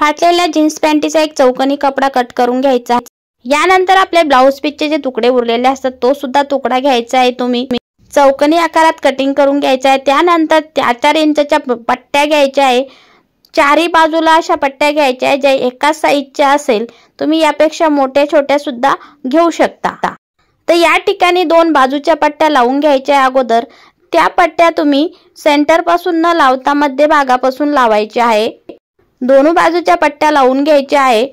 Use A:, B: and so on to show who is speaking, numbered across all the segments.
A: फाटलेल्या जीन्स पॅन्टीचा एक चौकोनी कपडा कट करून घ्यायचा। यानंतर आपले ब्लाउज पीसचे जे तुकडे उरलेले असतात तो सुद्धा तुकडा घ्यायचा आहे। तुम्ही चौकोनी आकारात कटिंग करून घ्यायचा आहे। त्यानंतर 4 इंचच्या पट्ट्या घ्यायच्या आहे। चारी बाजूला अशा पट्ट्या घ्यायच्या आहे ज्या एकाच साइजच्या असेल। तुम्ही यापेक्षा मोठ्या छोट्या सुद्धा घेऊ शकता। तर या ठिकाणी 2 बाजूच्या पट्ट्या लावून घ्यायच्या अगोदर त्या पट्ट्या तुम्ही सेंटर पासून न लावता मध्य भागापासून लावायच्या आहे। दोन्ही बाजूच्या पट्ट्या लावून घ्यायच्या आहे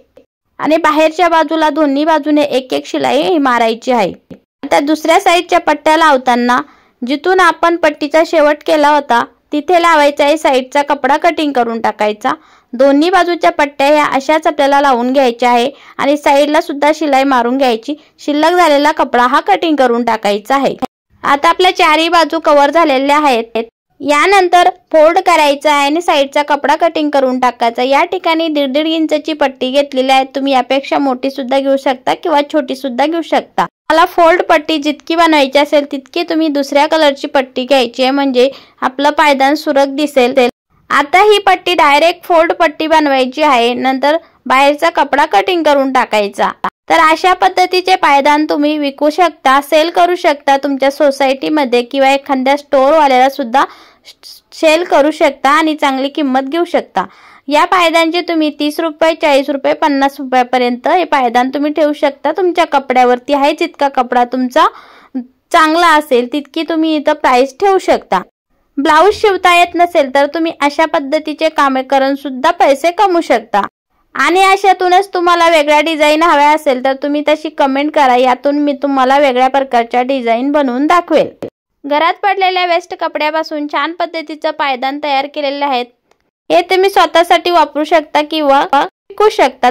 A: आणि बाहेरच्या बाजूला दोन्ही बाजूने एक एक शिलाई मारायची आहे। आता दुसऱ्या साइडच्या पट्ट्या लावताना जिथून आपण पट्टीचा शेवट केला होता तिथे लावायचा आहे साइडचा कपडा कटिंग करून टाकायचा। दोन्ही बाजूच्या पट्ट्या ह्या अशाच आपल्याला लावून घ्यायच्या आहे आणि साइडला सुद्धा शिलाई मारून घ्यायची। शिल्लक झालेला कपडा हा कटिंग करून टाकायचा आहे। आता आपल्या चारही बाजू कव्हर झालेल्या आहेत। यानंतर फोल्ड करायचा आहे आणि साइडचा कपडा कटिंग करून टाकायचा। या ठिकाणी 1.5 इंचची पट्टी घेतलेली आहे। तुम्ही यापेक्षा मोठी सुद्धा घेऊ शकता किंवा छोटी सुद्धा घेऊ शकता। मला फोल्ड पट्टी जितकी बनवायची असेल तितकी तुम्ही दुसऱ्या कलरची पट्टी घ्यायची आहे म्हणजे आपलं पायदान सुरख दिसेल। आता ही पट्टी डायरेक्ट फोल्ड पट्टी बनवायची आहे। नंतर बाहेरचा कपडा कटिंग करून टाकायचा। तर अशा पद्धतीचे पायदान तुम्ही विकू शकता, सेल करू शकता तुमच्या सोसायटी मध्ये किंवा एखाद्या स्टोर वाल्याला सुद्धा सेल करू शकता आणि चांगली किंमत घेऊ शकता। या पायदानचे तुम्ही 30 रुपये, 40 रुपये, 50 रुपयापर्यंत हे पायदान तुम्ही ठेवू शकता। तुमच्या कपड्यावरती आहे, जितका कपडा तुमचा चांगला असेल तितकी तुम्ही इथं प्राइस ठेवू शकता। ब्लाउज शिवता येत नसेल तर तुम्ही अशा पद्धतीचे कामे करून सुद्धा पैसे कमवू शकता। आणि अशातूनच तुम्हाला वेगळ्या डिझाइन हव्या असेल तर तुम्ही तशी कमेंट करा, यातून मी तुम्हाला वेगळ्या प्रकारच्या डिझाइन बनवून दाखवेल। घरात पडलेल्या वेस्ट कपड्यापासून छान पद्धतीचं पायदान तयार केलेले आहेत। हे तुम्ही स्वतःसाठी वापरू शकता किंवा विकू शकता।